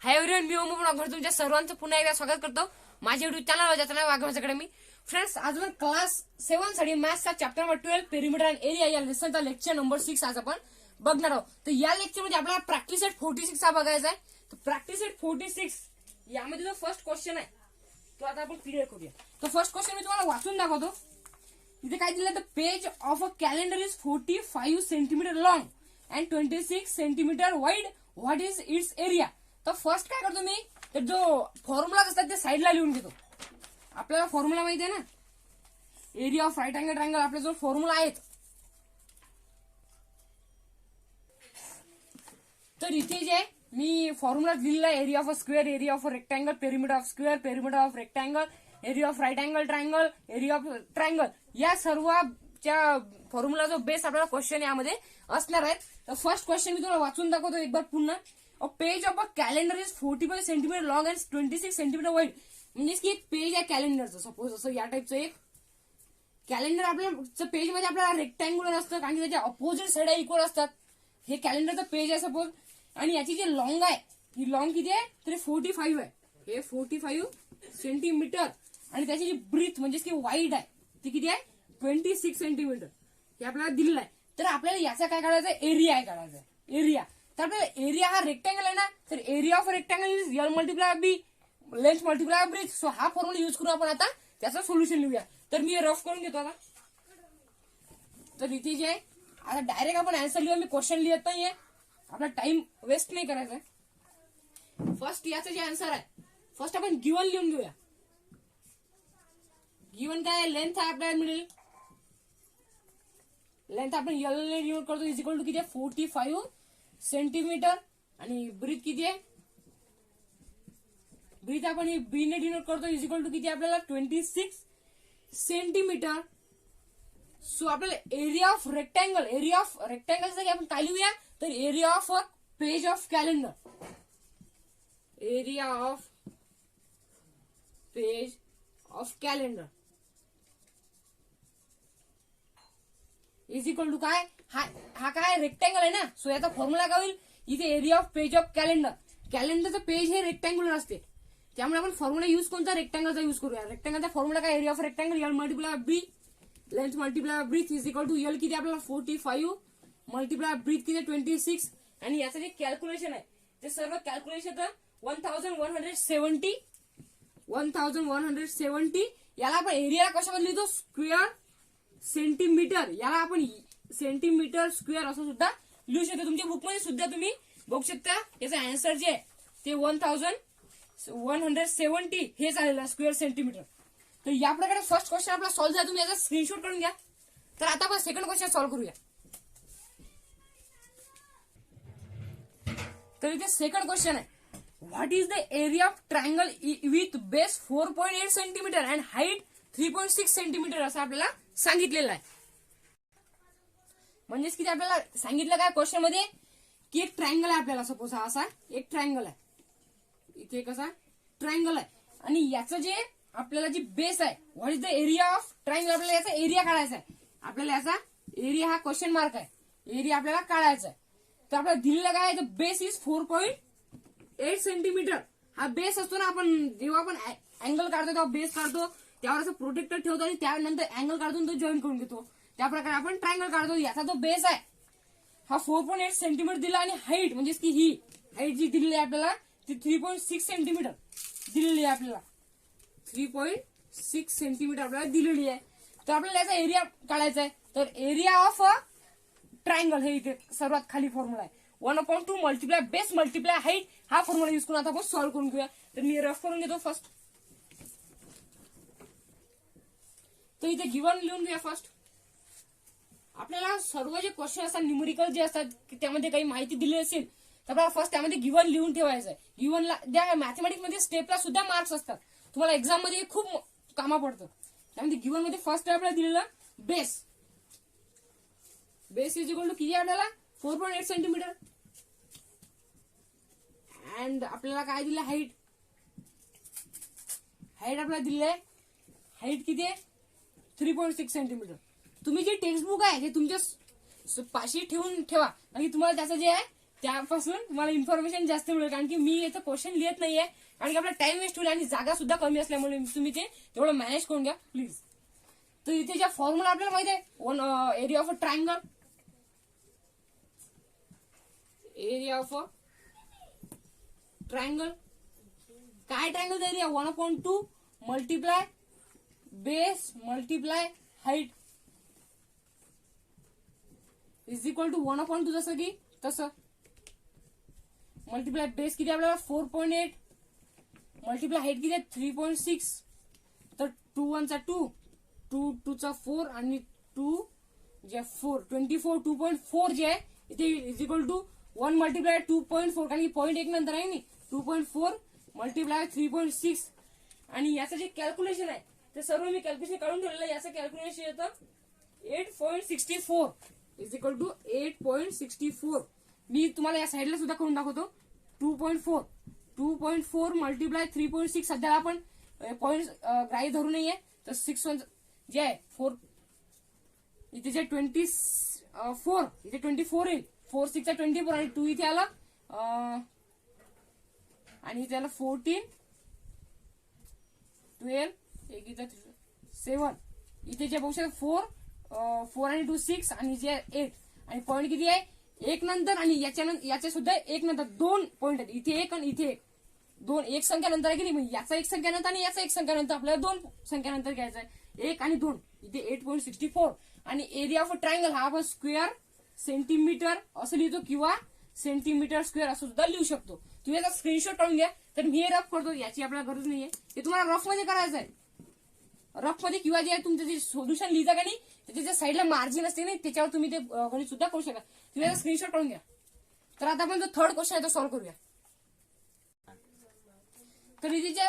Hi everyone, मी ओमू पण तुमच्या सर्वांचं पुन्हा एकदा स्वागत करतो माझ्या युट्यूब चॅनल ज्याचं नाव वाघमास अकॅडमी. फ्रेंड्स, आज आपण क्लास 7 साठी मॅथ्सचा chapter number 12 perimeter and area या लेसनचा लेक्चर नंबर 6 आज आपण बघणार आहोत. तर या लेक्चर मध्ये आपल्याला प्रॅक्टिस सेट 46 हा बघायचा आहे. तर प्रॅक्टिस सेट 46 यामध्ये जो फर्स्ट क्वेश्चन आहे तो आता आपण क्लिअर करूया. तो फर्स्ट क्वेश्चन मी तुम्हाला वाचून दाखवतो. इथे काय दिलं, the page of a calendar is 45 centimetre long and 26 centimetre wide. What is it's area? तर फर्स्ट काय करतो मी, तर जो फॉर्म्युला असतात ते साईडला लिहून घेतो. आपल्याला फॉर्म्युला माहिती आहे ना, area of right angle triangle आपले जो फॉर्म्युला आहेत. तर इथे जे मी फॉर्म्युला लिहिलेला आहे, area of a square, area of a rectangle, perimeter of square, perimeter of rectangle, area of right angle triangle, area of triangle, या सर्वच्या फॉर्म्युला जो बेस आपल्याला क्वेश्चन यामध्ये असणार आहे. तर फर्स्ट क्वेश्चन मी तुम्हाला वाचून दाखवतो एक बार पुन्हा. A page of a calendar is 45 centimetre long and 26 centimetre wide. म्हणजे की एक पेज आहे कॅलेंडरचं. सपोज असं या टाईपचं एक कॅलेंडर आपल्या पेज मध्ये आपल्याला रेक्टँग्युलर असतं, कारण की त्याच्या अपोजिट साईड इक्वल असतात. हे कॅलेंडरचं पेज आहे सपोज, आणि याची जी लॉंग आहे, ही लॉंग किती आहे तर 45 आहे. हे 45 सेंटीमीटर, आणि त्याची जी ब्रीथ म्हणजे की वाईड आहे ती किती आहे 26 सेंटीमीटर. हे आपल्याला दिलेलं आहे. तर आपल्याला याचा काय काढायचा आहे, एरिया आहे काढायचा आहे, एरिया. तर आपल्याला एरिया हा रेक्टँगल आहे ना, तर area of rectangle is L multiply B, length multiply breadth. So हा फॉर्म्युला यूज करून आपण आता त्याचं सोल्युशन लिहूया. तर मी रफ करून घेतो आता. तर इथे जे आहे आता डायरेक्ट आपण आन्सर लिहूया. मी क्वेश्चन लिहत नाहीये, आपला टाइम वेस्ट नाही करायचा. फर्स्ट याचं जे आन्सर आहे, फर्स्ट आपण गिवन लिहून घेऊया. गिवन काय आहे, लेंथ आहे आपल्याला मिळेल. लेंथ आपण एल ने डिनोट करतो, इज इक्वल टू किती आहे 45 सेंटीमीटर, आणि ब्रीथ किती आहे, ब्रीथ आपण बी ने डिनोट करतो, इज इक्वल टू किती आपल्याला 26 सेंटीमीटर. सो आपल्याला area of rectangle, area of rectangle आपण काय लिहूया, तर area of a page of calendar, area of page of calendar is equal to काय, हा काय रेक्टँगल आहे ना. सो याचा फॉर्म्युला काय होईल, इथे area of page of calendar, कॅलेंडरचं पेज हे रेक्टँग्युलर असते, त्यामुळे आपण फॉर्म्युला यूज कोणता, रेक्टँगलचा यूज करूया. रेक्टँगलचा फॉर्म्युला काय, area of rectangle L multiply B, length multiply breadth is equal to L किती आपल्याला 45 मल्टिप्लाय ब्रीथ किती 26, आणि याचं जे कॅल्क्युलेशन आहे ते सर्व कॅल्क्युलेशन 1170. याला आपण एरिया कशामध्ये लिहितो, स्क्वेअर सेंटीमीटर, याला आपण सेंटीमीटर स्क्वेअर असं सुद्धा लिहू शकतो. तुमच्या बुकमध्ये सुद्धा तुम्ही बघू शकता याचा आन्सर जे आहे ते 1170 हेच आलेलं आहे, स्क्वेअर सेंटीमीटर. तर या प्रकारे फर्स्ट क्वेश्चन आपला सॉल्व्ह झाला. तुम्ही याचा स्क्रीनशॉट करून घ्या. तर आता आपण सेकंड क्वेश्चन सॉल्व्ह करूया. तर इथे सेकंड क्वेश्चन आहे, what is the area of triangle with base 4.8 centimetre and height 3.6 centimetre असं आपल्याला सांगितलेलं आहे. म्हणजेच की आपल्याला सांगितलं काय क्वेश्चन मध्ये, की एक ट्रायंगल आहे आपल्याला. सपोज हा असा एक ट्रायंगल आहे, इथे कसा ट्रायंगल आहे, आणि याचं जे आपल्याला जी बेस आहे, what is the area of triangle, आपल्याला याचा एरिया काढायचा आहे. आपल्याला याचा एरिया हा क्वेश्चन मार्क आहे, एरिया आपल्याला काढायचा आहे. तर आपल्याला दिलेलं काय, बेस इज 4.8 सेंटीमीटर. हा बेस असतो ना, आपण जेव्हा आपण अँगल काढतो तेव्हा बेस काढतो, त्यावर असं प्रोटेक्टर ठेवतो, आणि त्यानंतर अँगल काढून तो जॉईन करून घेतो. त्या प्रकारे आपण ट्रायंगल काढतो. याचा जो बेस आहे हा 4.8 सेंटीमीटर दिला, आणि हाईट म्हणजे की ही हाईट जी दिलेली आहे आपल्याला ती 3.6 सेंटीमीटर दिलेली आहे. आपल्याला 3.6 सेंटीमीटर आपल्याला दिलेली आहे. तर आपल्याला याचा एरिया काढायचा आहे. तर एरिया ऑफ अ ट्रायंगल हे इथे सर्वात खाली फॉर्म्युला आहे, 1/2 मल्टिप्लाय बेस मल्टिप्लाय हाईट. हा फॉर्म्युला यूज करून आता आपण सॉल्व्ह करून घेऊया. तर मी रफ करून घेतो फर्स्ट. तर इथे गिवन लिहून घ्या फर्स्ट. आपल्याला सर्व जे क्वेश्चन असतात न्यूमेरिकल जे असतात त्यामध्ये काही माहिती दिली असेल तर आपल्याला फर्स्ट त्यामध्ये गिवन लिहून ठेवायचं आहे. गिवनला त्या मॅथमॅटिक्स मध्ये स्टेपला सुद्धा मार्क्स असतात, तुम्हाला एक्झाम मध्ये खूप कामा पडतं. त्यामध्ये गिवन मध्ये फर्स्ट आपल्याला दिलेलं base, base is equal to किती आपल्याला 4.8 सेंटीमीटर, अँड आपल्याला काय दिलं, हाईट. हाईट आपल्याला दिलेलं आहे, हाईट किती आहे 3.6 सेंटीमीटर. तुम्ही जे टेक्स्टबुक आहे ते तुमच्या पाशी ठेवून ठेवा, आणि तुम्हाला त्याचं जे आहे त्यापासून मला इन्फॉर्मेशन जास्त मिळेल, कारण की मी इथं क्वेश्चन लिहित नाहीये, कारण की आपला टाइम वेस्ट होईल आणि जागा सुद्धा कमी असल्यामुळे तुम्ही ते तेवढं मॅनेज करून घ्या प्लीज. तर इथे ज्या फॉर्म्युला आपल्याला माहिती आहे, one area of a triangle, area of a triangle काय triangle area 1/2 multiply base multiply height is equal to 1/2, जसं की तसं मल्टिप्लाय बेस किती आपल्याला 4.8 मल्टिप्लाय हाईट किती आहे 3.6. तर 2 1 चा 2 2 2 चा 4 आणि 2 जे 4 24 2.4 जे आहे इथे इज इक्वल टू 1 मल्टिप्लाय 2.4, कारण की पॉईंट 1 नंतर आहे नी 2.4 मल्टिप्लाय 3.6. आणि याचं जे कॅल्क्युलेशन आहे ते सर्व मी कॅल्क्युलेशन काढून ठेवलेलं आहे. याचं कॅल्क्युलेशन येतं 8.64 इज इक्वल टू 8.64. मी तुम्हाला या साईडला सुद्धा करून दाखवतो. 2.4 मल्टिप्लाय 3.6, सध्या आपण पॉईंट ग्राही धरू नाहीये, तर 6 जे आहे 4 इथे जे 24 इथे 24 येईल, 4 6 24 आणि 2 इथे आला आणि इथे आला 14 12 एक इथे 7 इथे जे बघू शकता 4 आणि 2 6 आणि जे 8 आणि पॉईंट किती आहे 1 नंतर आणि याच्या सुद्धा 1 नंतर 2 पॉईंट आहेत, इथे 1 आणि इथे 1 2 एक संख्या नंतर आहे की नाही, याचा एक संख्या नंतर आणि याचा एक संख्या नंतर आपल्याला 2 संख्या नंतर घ्यायचा आहे, 1 आणि 2 इथे 8.64. आणि एरिया ऑफ ट्रायंगल हा आपण स्क्वेअर सेंटीमीटर असं लिहितो किंवा सेंटीमीटर स्क्वेअर असं सुद्धा लिहू शकतो. तुम्ही याचा स्क्रीनशॉट काढून घ्या. तर मी हे रफ करतो, याची आपल्याला गरज नाहीये, ते तुम्हाला रफ मध्ये करायचं आहे. रफ मध्ये किंवा जे तुमचं जे सोल्युशन लिहिता का नाही त्याच्या ज्या साईडला मार्जिन असते नाही त्याच्यावर तुम्ही ते गणित सुद्धा करू शकता. तुम्ही याचा स्क्रीनशॉट काढून घ्या. तर आता आपण जो थर्ड क्वेश्चन आहे तो सॉल्व्ह करूया. तर इथे जे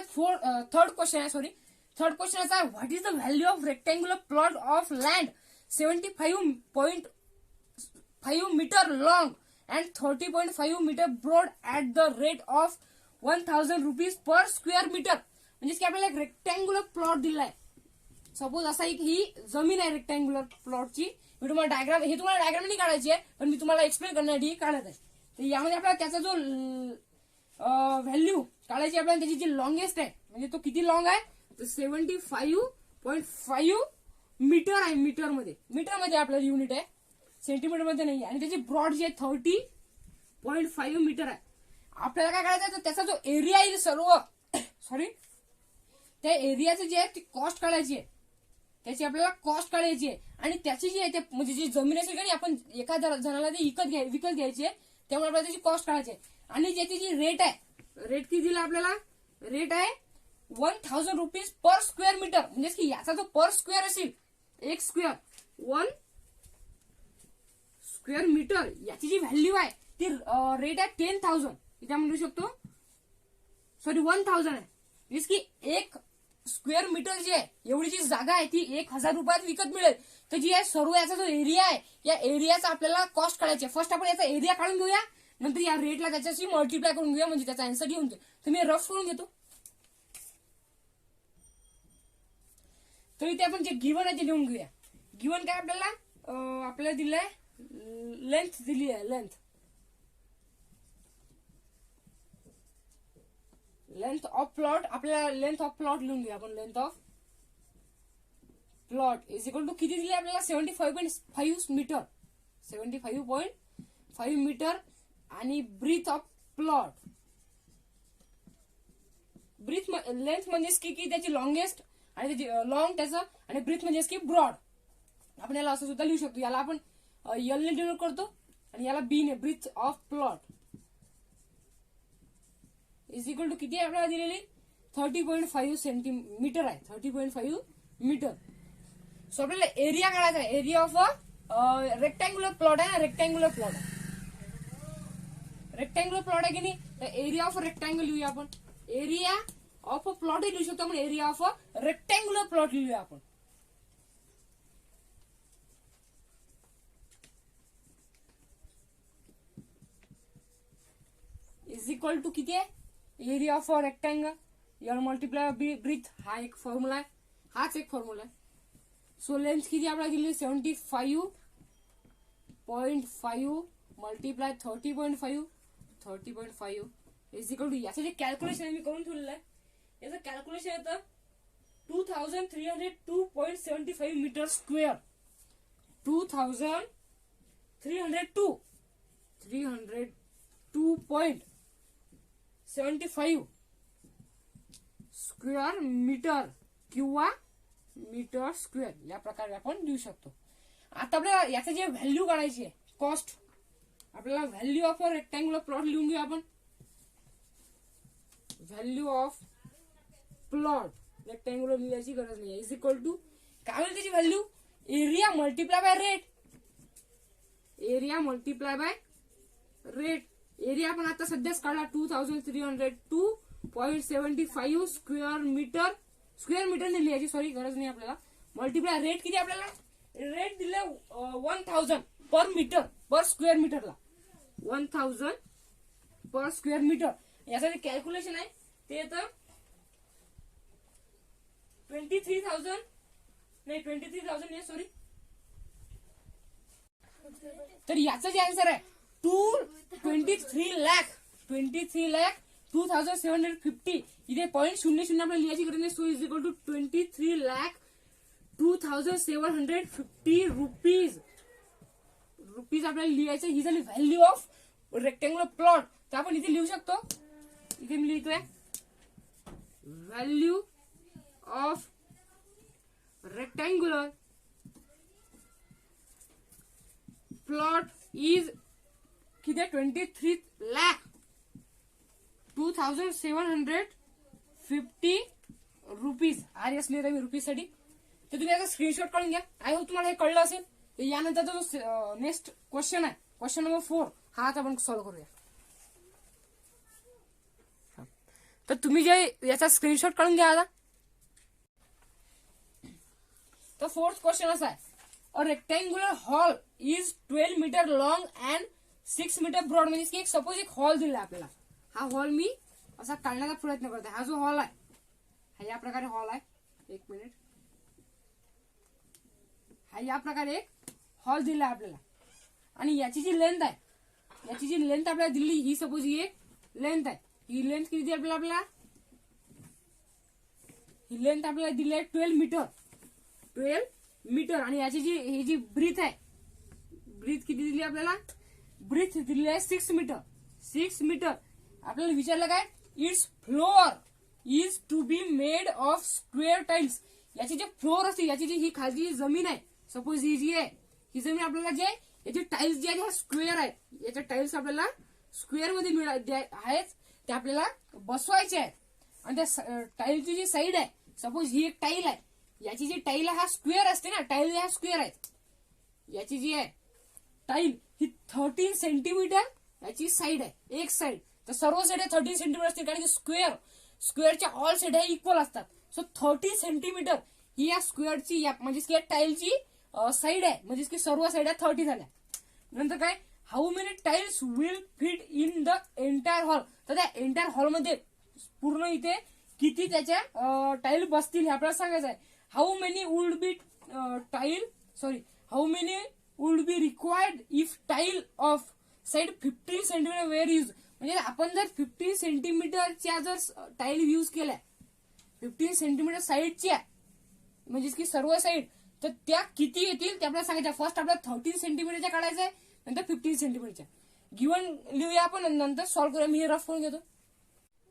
थर्ड क्वेश्चन आहे थर्ड क्वेश्चन असा, what is the value of rectangular plot of land 75.5 metre long and 30.5 metre broad at the rate of 1000 rupees per square metre. म्हणजे की आपल्याला एक रेक्टँग्युलर प्लॉट दिलाय. सपोज असा एक ही जमीन आहे रेक्टँग्युलर प्लॉटची. मी तुम्हाला डायग्राम नाही काढायची आहे, पण मी तुम्हाला एक्सप्लेन करण्यासाठी काढत आहे. तर यामध्ये आपल्याला त्याचा जो व्हॅल्यू काढायची आपल्याला, त्याची जी लॉंगेस्ट आहे म्हणजे तो किती लॉंग आहे तर 75.5 मीटर आहे. मीटर मध्ये आपल्याला युनिट आहे, सेंटीमीटर मध्ये नाही. आणि त्याची ब्रॉड जी आहे 30.5 मीटर आहे. आपल्याला काय करायचं तर त्याचा जो एरिया आहे सर्व त्या एरियाचं जे आहे ती कॉस्ट काढायची आहे, त्याची आपल्याला कॉस्ट काढायची आहे. आणि त्याची जी आहे म्हणजे जी जमीन असेल का आपण एका जणाला ते विकत घ्यायची आहे, त्यामुळे आपल्याला त्याची कॉस्ट काढायची आहे. आणि ज्याची जी रेट आहे, रेट किती दिला आपल्याला, रेट आहे 1000 रुपीज पर स्क्वेअर मीटर. म्हणजे की याचा जो पर स्क्वेअर असेल एक स्क्वेअर 1 स्क्वेअर मीटर, याची जी व्हॅल्यू आहे ती रेट आहे 10,000. इथे आपण लिहू शकतो 1000 आहे. म्हणजे की एक स्क्वेअर मीटर जी आहे एवढी जी जागा आहे ती 1000 रुपयात विकत मिळेल. तर जी आहे सर्व याचा जो एरिया आहे या एरियाचा आपल्याला कॉस्ट काढायची आहे. फर्स्ट आपण याचा एरिया काढून घेऊया, नंतर या रेटला त्याच्याशी मल्टिप्लाय करून घेऊया, म्हणजे त्याचा आन्सर घेऊन घेऊ. तर मी रफ करून घेतो. तर इथे आपण जे गिव्हन आहे ते लिहून घेऊया. गिव्हन काय आपल्याला दिलंय लेंथ दिली आहे, लेंथ ऑफ प्लॉट. आपल्याला लेंथ ऑफ प्लॉट लिहून घेऊया आपण. Length of plot is equal to किती दिली आपल्याला 75.5 मीटर, 75.5 मीटर. आणि breadth of plot, breadth length म्हणजेच की त्याची लॉंगेस्ट आणि त्याची लॉंग त्याचं, आणि ब्रीथ म्हणजेच की ब्रॉड. आपण याला असं सुद्धा लिहू शकतो. याला आपण एल ने डिनोट करतो आणि याला बी ने. Breadth of plot is equal to किती आहे आपल्याला दिलेली 30.5 सेंटीमीटर आहे, 30.5 मीटर. सो आपल्याला एरिया काढायचा आहे. एरिया ऑफ रेक्टँग्युलर प्लॉट आहे ना, रेक्टँग्युलर प्लॉट आहे की नाही. तर एरिया ऑफ रेक्टँगल लिहूया आपण. एरिया ऑफ अ प्लॉट लिहू शकतो आपण. Area of a rectangular plot लिहूया आपण. इज इक्वल टू किती आहे area of a rectangle L multiply breadth. हा एक फॉर्म्युला आहे, हाच एक फॉर्म्युला आहे. सो लेंथ किती आपल्याला दिली 75.5 मल्टिप्लाय 30.5 इज इक्वल टू, याचं जे कॅल्क्युलेशन मी करून ठेवलेलं आहे, याचं कॅल्क्युलेशन येतं 2302.75 मीटर स्क्वेअर. 302.75 स्क्वेअर मीटर किंवा मीटर स्क्वेअर या प्रकारे आपण लिहू शकतो. आता आपल्याला याचं जे व्हॅल्यू काढायची आहे, कॉस्ट, आपल्याला value of a rectangular plot लिहून घेऊ आपण. व्हॅल्यू ऑफ प्लॉट रेक्टँग्युलर लिहायची गरज नाही, इज इक्वल टू काय होईल त्याची value, area multiply by rate. Area multiply by rate. Area आपण आता सध्याच काढला 2302.75 स्क्वेअर मीटर. स्क्वेअर मीटरने लिहायची, सॉरी, गरज नाही आपल्याला. मल्टिप्लाय रेट किती आपल्याला, रेट दिले 1000 पर मीटर, पर स्क्वेअर मीटरला 1000 पर स्क्वेअर मीटर. याचं जे कॅल्क्युलेशन आहे ते येतं 23,000 नाही, सॉरी. तर याचं जे आन्सर आहे 23,02,750. इथे 0.00 आपल्याला लिहायची गरज नाही. So is equal to 23,02,750 rupees. Rupees आपल्याला लिहायचं. ही झाली व्हॅल्यू ऑफ रेक्टँग्युलर प्लॉट. तर आपण इथे लिहू शकतो, इथे मी लिहितोय value of rectangular plot is किती, 23,02,750 रुपीज. आर एस लिहित आहे मी रुपीज साठी. तर तुम्ही याचा स्क्रीनशॉट काढून घ्या. आय होप तुम्हाला हे कळलं असेल. तर यानंतरचा जो नेक्स्ट क्वेश्चन आहे, क्वेश्चन नंबर 4, हा आता आपण सॉल्व्ह करूया. तर तुम्ही जे याचा स्क्रीनशॉट काढून घ्या आता. तर फोर्थ क्वेश्चन असा आहे, a rectangular hall is 12 metre long and 6 metre broad. म्हणजे की एक सपोज एक हॉल दिला आपल्याला. हा हॉल मी असा काढण्याचा प्रयत्न करते. हा जो हॉल आहे, हा या प्रकारे हॉल आहे. एक मिनिट. हा या प्रकारे एक हॉल दिला आपल्याला. आणि याची जी लेंथ आहे, याची जी लेंथ आपल्याला दिली, ही सपोज ही एक लेंथ आहे. ही लेंथ किती दिली आपल्याला, ही लेंथ आपल्याला दिली आहे 12 मीटर. 12 मीटर. आणि याची जी ही जी ब्रीथ आहे, ब्रीथ किती दिली आपल्याला, ब्रीथ दिली आहे 6 मीटर. 6 मीटर. आपल्याला विचारलं काय, its floor is to be made of square tiles. याची जे फ्लोअर असते, याची जी ही खालची जमीन आहे, सपोज ही जी आहे, ही जमीन आपल्याला जे याचे टाइल्स जे आहेत स्क्वेअर आहेत. याच्या टाइल्स आपल्याला स्क्वेअर मध्ये आहेत, ते आपल्याला बसवायचे आहेत. आणि त्या टाइलची जी साईड आहे, सपोज ही एक टाईल आहे, याची जी टाईल आहे हा स्क्वेअर असते ना, टाईल हा स्क्वेअर आहे. याची जी आहे टाईल ही 13 सेंटीमीटर याची साईड आहे, एक साईड. तर सर्व साईड 13 सेंटीमीटर असते, कारण की स्क्वेअरच्या ऑल साईड आहे इक्वल असतात. सो 30 सेंटीमीटर ही या स्क्वेअरची, म्हणजे की या टाईलची साईड आहे, म्हणजे की सर्व साईड 30 झाल्या. नंतर काय, how many tiles will fit in the entire hall. तर त्या एंटायर हॉलमध्ये पूर्ण इथे किती त्याच्या टाईल बसतील हे आपल्याला सांगायचं आहे. How many would be required if tile of side 15 centimetre were use. म्हणजे आपण जर 15 सेंटीमीटरच्या जर टाईल यूज केल्या, 15 सेंटीमीटर साईडच्या, म्हणजे की सर्व साईड, तर त्या किती येतील ते आपल्याला सांगायचं. फर्स्ट आपल्याला 13 सेंटीमीटरच्या काढायचं आहे, नंतर 15 सेंटीमीटरच्या. गिवन लिहूया आपण, नंतर सॉल्व्ह करूया. मी रफ करून घेतो.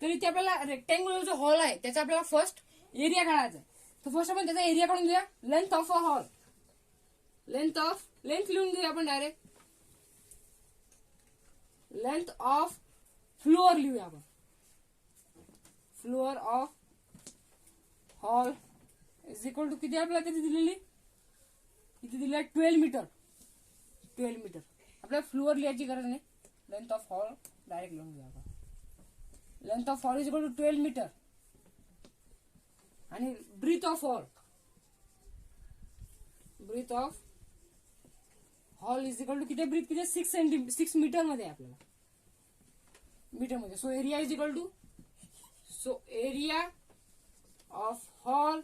तर इथे आपल्याला रेक्टँग्युलर जो हॉल आहे त्याचा आपल्याला फर्स्ट एरिया काढायचा आहे. तर फर्स्ट आपण त्याचा एरिया काढून घेऊया. Length of a hall, length लिहून घेऊया आपण डायरेक्ट. लेंथ ऑफ फ्लोअर लिहूया आपण. Floor of hall is equal to किती आपल्याला किती दिलेली, किती दिली आहे 12 मीटर. 12 मीटर. आपल्याला फ्लोअर लिहायची गरज नाही. लेंथ ऑफ हॉल डायरेक्ट लिहून घेऊया आपण. Length of hall is equal to 12 metre. आणि breadth of hall, breadth of hall is equal to किती, ब्रीथ किती 6 मीटर मध्ये आहे आपल्याला, मीटर मध्ये. So area is equal to, so area of hall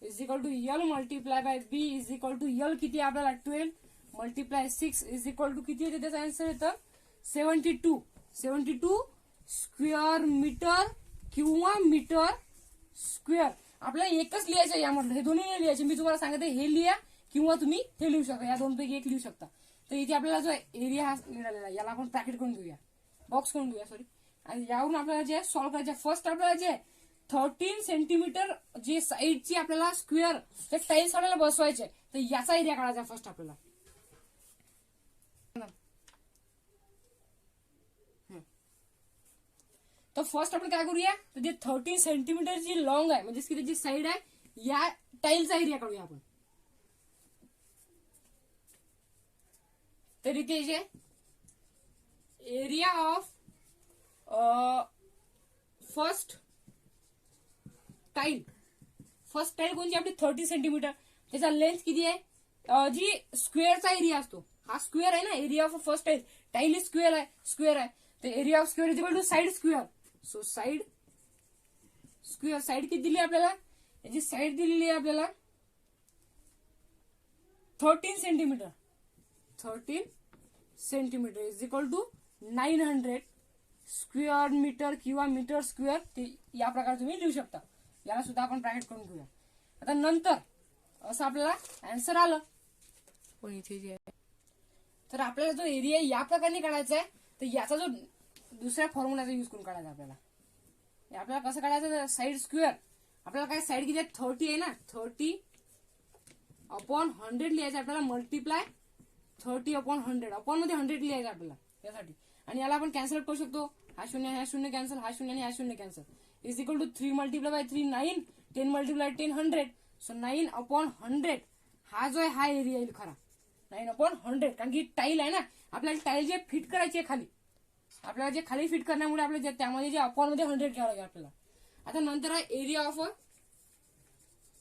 is equal to L multiply by B is equal to L किती आपल्याला 12 multiply 6 is equal to किती येते? त्याचा आन्सर येतं 72 स्क्वेअर मीटर किंवा मीटर स्क्वेअर. आपल्याला एकच लिहायचं यामधलं, हे दोन्ही नाही लिहायचे. मी तुम्हाला सांगते हे लिहा किंवा तुम्ही हे लिहू शकता, या दोनपैकी एक लिहू शकता. तर इथे आपल्याला जो एरिया हा मिळालेला आहे याला आपण ब्रॅकेट करून घेऊया, बॉक्स करून घेऊया सॉरी. आणि यावरून आपल्याला जे सॉल्व्ह करायचे, फर्स्ट आपल्याला जे 13 सेंटीमीटर जे साईडची आपल्याला स्क्वेअर ते टाईल्स आपल्याला बसवायचे, तर याचा एरिया काढायचा फर्स्ट आपल्याला. तर फर्स्ट आपण काय करूया, तर जे 13 सेंटीमीटर जी लॉंग आहे म्हणजे की त्याची साईड आहे, या टाईलचा एरिया काढूया आपण. तर इथे जे एरिया ऑफ फर्स्ट टाईल कोणती आपली 30 सेंटीमीटर, त्याचा लेंथ किती आहे, जी स्क्वेअरचा एरिया असतो हा स्क्वेअर आहे ना, area of first tile square आहे. तर area of square is equal to side square. So side square, side किती दिली आपल्याला, याची साइड दिलेली आहे आपल्याला 13 centimetre is equal to 900 square metre किंवा मीटर स्क्वेअर. ते या प्रकारे तुम्ही लिहू शकता. याला सुद्धा आपण ब्रॅकेट करून घेऊया. आता नंतर असं आपल्याला आन्सर आलं, पण इथे जे आहे तर आपल्याला जो एरिया या प्रकारे काढायचा आहे, तर याचा जो दुसऱ्या फॉर्म्युलाचा यूज करून काढायचा आपल्याला कसं काढायचं, साइड स्क्वेअर. आपल्याला काय साइड किती आहे, 30 आहे ना, 30 अपॉन 100 लिहायचं आपल्याला, मल्टिप्लाय 30 अपॉन 100, अपॉन मध्ये 100 लिहायचं आपल्याला यासाठी. आणि याला आपण कॅन्सल करू शकतो, हा शून्य कॅन्सल, हा शून्य आणि हा शून्य cancel. Is equal to 3 multiply by 3 9, 10 multiply 10 100. So 9 upon 100 हा जो आहे हा एरिया येईल खरा, 9 अपॉन 100. कारण की टाईल आहे ना, आपल्याला टाईल जे फिट करायची आहे खाली, आपल्याला जे खाली फिट करण्यामुळे आपल्याला त्यामध्ये जे अपॉन मध्ये 100 घ्यावं लागेल आपल्याला. आता नंतर आहे area of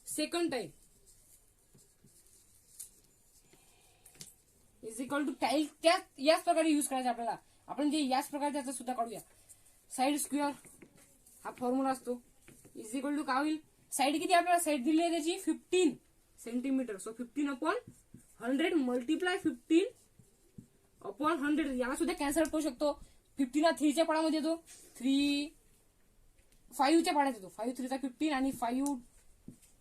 second tile is equal to tile, याच प्रकारे युज करायचा आपल्याला. आपण जे याच प्रकारे त्याचा सुद्धा काढूया. साइड स्क्वेअर हा फॉर्म्युला असतो, इज इक्वल टू काय होईल, साइड किती आपल्याला साइड दिली आहे त्याची 15 centimetre. So 15 upon 100 multiply 15 upon 100. याला सुद्धा कॅन्सल करू शकतो. 15 हा 3 च्या पाडामध्ये येतो, 3 5 च्या पाड्यात येतो, 5 3 चा 15 आणि 5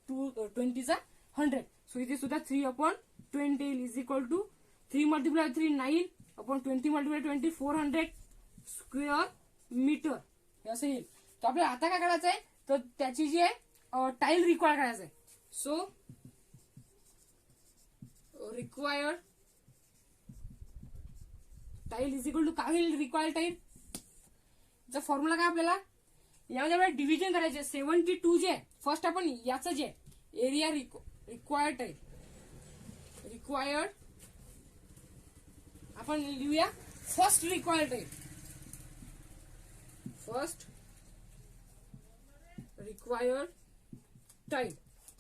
20 चा 100. सो इथे सुद्धा 3 upon 20 is equal to 3 multiply 3 9 upon 20 multiply 20 400 square metre असं येईल. तर आपल्याला आता काय करायचं आहे, तर त्याची जी आहे टाईल रिक्वायर करायचं आहे. So required tile is equal to काय होईल, रिक्वायर्ड टाईल चा फॉर्म्युला काय आपल्याला, यामध्ये आपल्याला डिव्हिजन करायचे. 72 जे फर्स्ट आपण याचं जे एरिया रिक्वायर्ड टाईल आपण लिहूया first required tile, first required tile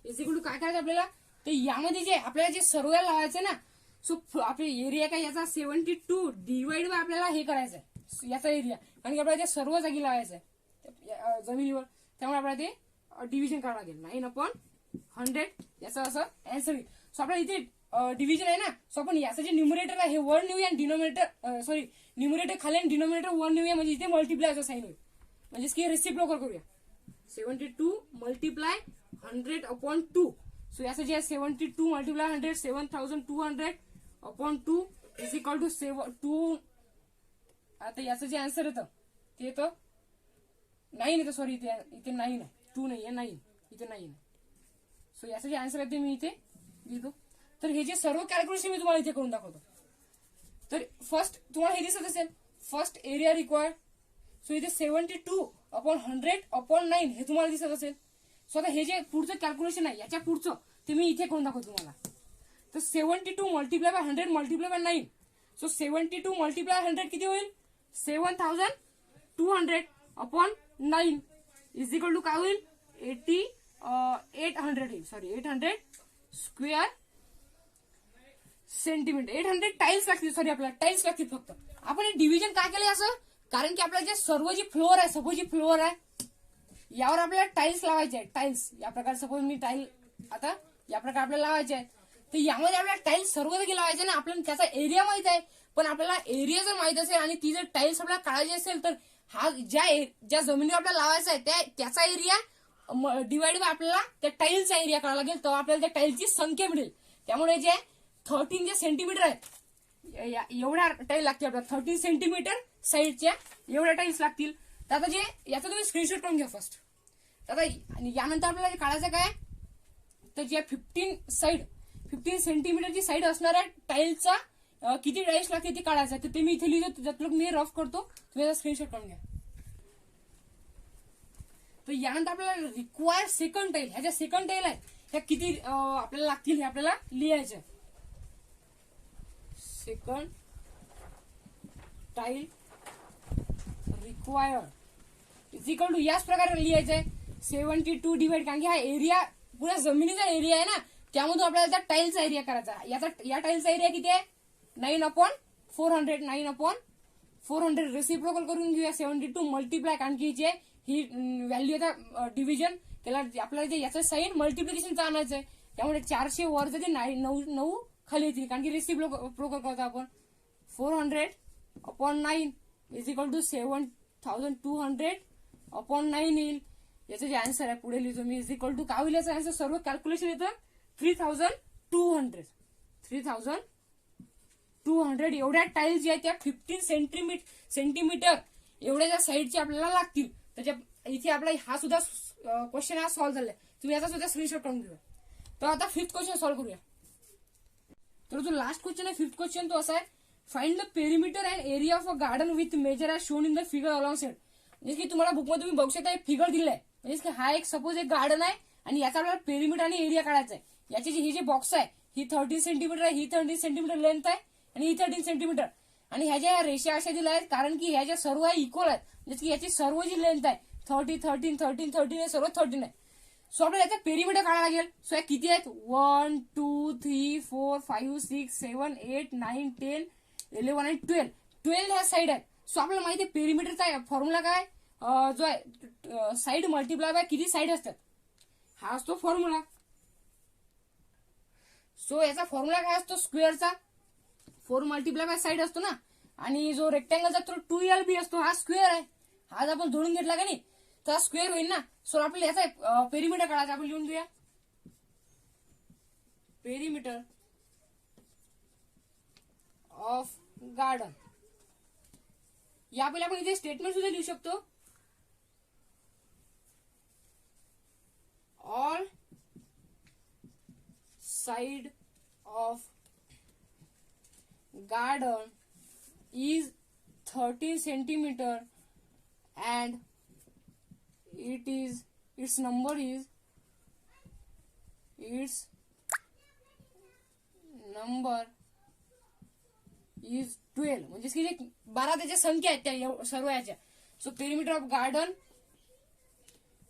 is equal to काय करायचं आपल्याला, तर यामध्ये जे आपल्याला जे सर्व लावायचं ना, सो आपले एरिया काय याचा 72 डिवाइड बाय आपल्याला हे करायचं आहे याचा एरिया, कारण की आपल्याला ते सर्व जागी लावायचं आहे जमिनीवर, त्यामुळे आपल्याला ते डिव्हिजन करावं लागेल. 9 अपॉन 100 याचा असं आन्सर येईल. सो आपल्याला इथे डिव्हिजन आहे ना, सो आपण याचं जे न्यूमरेटर आहे हे 1 नेऊया आणि डिनोमिनेटर न्यूमरेटर खाली आणि डिनोमिनेटर 1 नेऊया, म्हणजे इथे मल्टिप्लाय असं साईन होईल, म्हणजे की रेसिप्रोकल करूया. 72 मल्टिप्लाय 100 अपॉन 2. सो याचं जे 72 multiply 100 7200 upon 2 is equal to 2. आता याचं जे आन्सर येतं ते येतं 9 येतं, सॉरी इथे 9 आहे, 2 नाही आहे, 9 इथे 9 आहे. सो याचं जे आन्सर आहे ते मी इथे लिहितो. तर हे जे सर्व कॅल्क्युलेशन मी तुम्हाला इथे करून दाखवतो. तर फर्स्ट तुम्हाला हे दिसत असेल, फर्स्ट एरिया रिक्वायर्ड. सो इथे 72 अपॉन 100 अपॉन 9 हे तुम्हाला दिसत असेल. सो आता हे जे पुढचं कॅल्क्युलेशन आहे याच्या पुढचं ते मी इथे करून दाखवतो तुम्हाला. तर 72 multiply by 100 multiply by 9. So 72 multiply 100 किती होईल, 7200 अपॉन 9 इज इक्वल टू काय होईल, 800 येईल, सॉरी 800 स्क्वेअर सेंटीमीटर. 800 टाईल्स लागतील, सॉरी आपल्याला टाईल्स लागतील फक्त. आपण हे डिव्हिजन काय केलंय असं, कारण की आपल्याला जे सर्व जी फ्लोअर आहे, सपोज जी फ्लोअर आहे यावर आपल्याला टाईल्स लावायचे आहेत. टाईल्स या प्रकारे, सपोज मी टाईल आता या प्रकारे आपल्याला लावायचे आहेत. तर यामध्ये आपल्याला टाईल्स सर्व देखील लावायचे ना, आपल्याला त्याचा एरिया माहित आहे, पण आपल्याला एरिया जर माहित असेल आणि ती जर टाईल्स आपल्याला काढायची असेल तर हा ज्या जमिनीवर आपल्याला लावायचा आहे त्याचा एरिया डिवाइड बाय आपल्याला त्या टाईल्सचा एरिया करावा लागेल, तर आपल्याला त्या टाईल्सची संख्या मिळेल. त्यामुळे जे 13 जे सेंटीमीटर आहेत एवढ्या टाईल्स लागतील आपल्याला, 13 सेंटीमीटर साईडच्या एवढ्या टाईल्स लागतील. तर आता जे याचा तुम्ही स्क्रीनशॉट करून घ्या फर्स्ट. तर आता यानंतर आपल्याला काढायचं काय, तर जे 15 सेंटीमीटरची साईड असणाऱ्या टाईल्सचा किती टाईल्स लागते ते काढायचं. तर ते मी इथे लिहितो, त्यात मी रफ करतो, तुम्ही याचा स्क्रीनशॉट करून घ्या. तर यानंतर आपल्याला रिक्वायर सेकंड टाईल, ह्या ज्या सेकंड टाईल आहेत ह्या किती आपल्याला लागतील हे आपल्याला लिहायचं. Second tile required is equal to याच प्रकारे लिहायचं आहे 72 डिवाइड, कारण की हा एरिया पुऱ्या जमिनीचा एरिया आहे ना, त्यामधून आपल्याला त्या टाईलचा एरिया करायचा. या टाईलचा एरिया किती आहे 9/400. 9/400 रेसिप्रोकल करून घेऊया 72 मल्टिप्लाय, कारण की ही व्हॅल्यू आता डिव्हिजन त्याला आपल्याला जे याचं साईन मल्टिप्लिकेशनचं आणायचं आहे. त्यामुळे 400 वर जाते 9 खाली येतील, कारण की रेसिप्रोकल करतो आपण. 400/9 इज इक्वल टू 7200/9 येईल. याचं जे आन्सर आहे पुढे लिहितो मी, इज इक्वल टू काय होईल याचं आन्सर, सर्व कॅल्क्युलेशन येतं 3200. 3200 एवढ्या टाईल्स ज्या आहेत त्या 15 सेंटीमीटर एवढ्या ज्या साईडच्या आपल्याला लागतील. त्याच्या इथे आपला हा सुद्धा क्वेश्चन हा सॉल्व्ह झालाय, तुम्ही याचा सुद्धा स्क्रीनशॉट करून घेऊया. तर आता 5th क्वेश्चन सॉल्व्ह करूया. तर जो लास्ट क्वेश्चन आहे 5th क्वेश्चन तो असा आहे, find the perimeter and area of a garden with measure as shown in the figure along side. म्हणजे की तुम्हाला बुकमध्ये तुम्ही बघू शकता फिगर दिलाय, म्हणजे की हा एक सपोज एक गार्डन आहे आणि याचा आपल्याला पेरिमीटर आणि एरिया काढायचा आहे. याची ही जे बॉक्स आहे ही 13 सेंटीमीटर आहे, ही 13 सेंटीमीटर लेंथ आहे आणि ही 13 सेंटीमीटर, आणि ह्या रेषा अशा दिल्या आहेत कारण की ह्या ज्या सर्व इक्वल आहेत, म्हणजे की याची सर्व जी लेंथ आहे 30 13 13 13 सर्व 13 आहे. सो आपल्याला याचा पेरिमीटर काढायला लागेल. सो या किती आहेत 1 2 3 4 5 6 7 8 9 10 11 आणि 12 ह्या साईड आहेत. सो आपल्याला माहिती आहे पेरिमीटरचा फॉर्म्युला काय, जो आहे साईड मल्टिप्लाय बाय किती साईड असतात हा असतो फॉर्म्युला. सो याचा फॉर्म्युला काय असतो, स्क्वेअरचा 4 मल्टिप्लाय बाय साईड असतो ना, आणि जो रेक्टँगलचा तो 2LB असतो, हा स्क्वेअर आहे. हा जर आपण जोडून घेतला का नाही तर स्क्वेअर होईल ना. सो आपल्याला याचा पेरिमीटर काढायचा, आपण लिहून घेऊया पेरिमीटर ऑफ गार्डन. या पहिले आपण इथे स्टेटमेंट सुद्धा लिहू शकतो, all side of garden is 13 centimeter and its number is 12, म्हणजे की जे 12 त्याच्या संख्या आहेत त्या सर्व याच्या. So perimeter of garden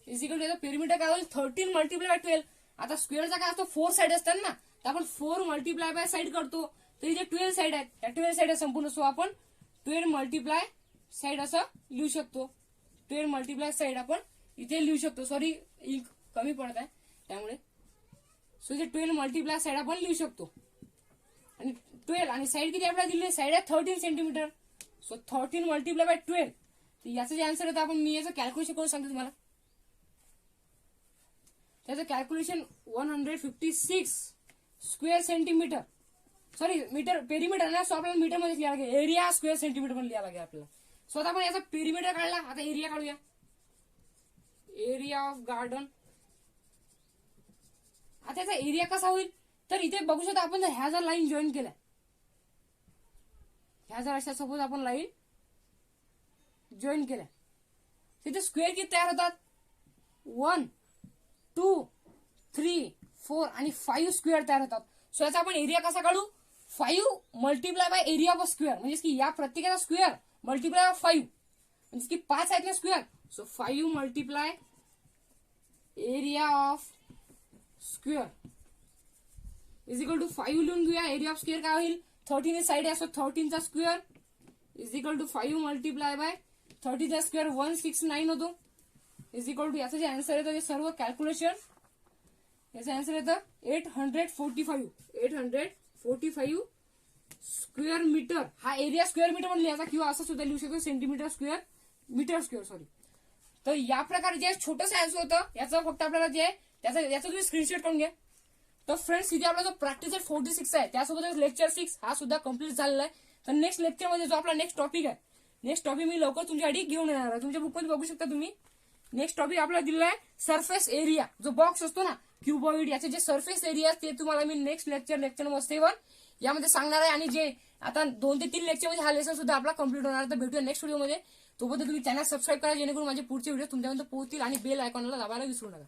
is equal to perimeter काय होईल 13 मल्टिप्लाय बाय 12. आता स्क्वेअरचा काय असतो 4 साइड असतात ना, तर आपण 4 मल्टिप्लाय बाय साइड करतो, तर इथे 12 साइड आहेत, त्या 12 साइड संपूर्ण. सो आपण 12 मल्टिप्लाय साइड असं लिहू शकतो. 12 मल्टिप्लाय साइड आपण इथे लिहू शकतो. सॉरी इंक कमी पडत आहे त्यामुळे. सो इथे 12 मल्टिप्लाय साइड आपण लिहू शकतो, आणि 12 आणि साइड किती आपल्याला दिली, साइड आहे 13 सेंटीमीटर. So 13 multiply by 12. तर याचं जे आन्सर येतं आपण मी याचं कॅल्क्युलेशन करून सांगतो तुम्हाला. त्याचं calculation 156 square centimetre, sorry metre perimeter ना. सो आपल्याला मीटर मध्ये लिहावं लागेल, एरिया स्क्वेअर सेंटीमीटर पण लिहावं लागेल आपल्याला. सो आता आपण याचा पेरिमीटर काढला, आता एरिया काढूया. एरिया ऑफ गार्डन, आता याचा एरिया कसा होईल, तर इथे बघू शकता आपण ह्या जर लाईन जॉईन केल्या, ह्या जर अशा सपोज आपण लाईन जॉईन केल्या, तिथे स्क्वेअर किती तयार होतात 1 2 3 4 आणि 5 स्क्वेअर तयार होतात. सो याचा आपण एरिया कसा काढू, 5 multiply by area of square, म्हणजे की या प्रत्येकाचा स्क्वेअर मल्टिप्लाय बाय 5, म्हणजे की 5 आहेत ना square. So 5 multiply area of square is equal to 5 लिहून घेऊया. एरिया ऑफ स्क्वेअर काय होईल 13 साइड आहे, सो 13 चा square is equal to 5 multiply by 30 चा स्क्वेअर 169 होतो, इज इक्वल टू याचं जे आन्सर येतो ते सर्व कॅल्क्युलेशन याचा आन्सर येतं 845 स्क्वेअर मीटर. हा एरिया स्क्वेअर मीटर म्हणून लिहायचा किंवा असं सुद्धा लिहू शकतो centimetre square, metre square sorry. तर या प्रकारे जे छोटंसं आन्सर होतं याचं फक्त आपल्याला जे याचं तुम्ही स्क्रीनशॉट करून घ्या. तर फ्रेंड्स इथे आपला जो प्रॅक्टिस 46 आहे त्यासोबत लेक्चर 6 हा सुद्धा कम्प्लीट झालेला आहे. तर नेक्स्ट लेक्चरमध्ये जो आपला नेक्स्ट टॉपिक आहे, नेक्स्ट टॉपिक मी लवकर तुमच्यासाठी घेऊन येणार आहे. तुमच्या बुकमध्ये बघू शकता तुम्ही. नेक्स्ट टॉपिक आपला दिलेला आहे सरफेस एरिया. जो बॉक्स असतो ना क्युबॉइड, याचे जे सरफेस एरिया ते तुम्हाला मी नेक्स्ट लेक्चर नंबर 7 यामध्ये सांगणार आहे. आणि जे आता 2 ते 3 लेक्चरमध्ये हा लेसन सुद्धा आपला कम्प्लीट होणार आहे. तर भेटूया नेक्स्ट व्हिडिओमध्ये. तोपर्यंत तुम्ही चॅनल सबस्क्राईब करा जेणेकरून माझे पुढचे व्हिडिओ तुमच्यापर्यंत पोहोचतील आणि बेल आयकॉनला दाबायला विसरू नका.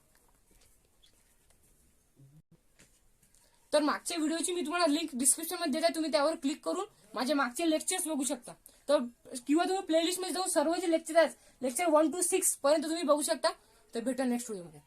तर मागच्या व्हिडिओची मी तुम्हाला लिंक डिस्क्रिप्शन मध्ये देते, तुम्ही त्यावर क्लिक करून माझे मागचे लेक्चर्स बघू शकता. तर किंवा तुम्ही प्लेलिस्ट मध्ये जाऊन सर्व जे लेक्चर आहेत लेक्चर 1 to 6 पर्यंत तुम्ही बघू शकता. तर भेटा नेक्स्ट व्हिडिओमध्ये.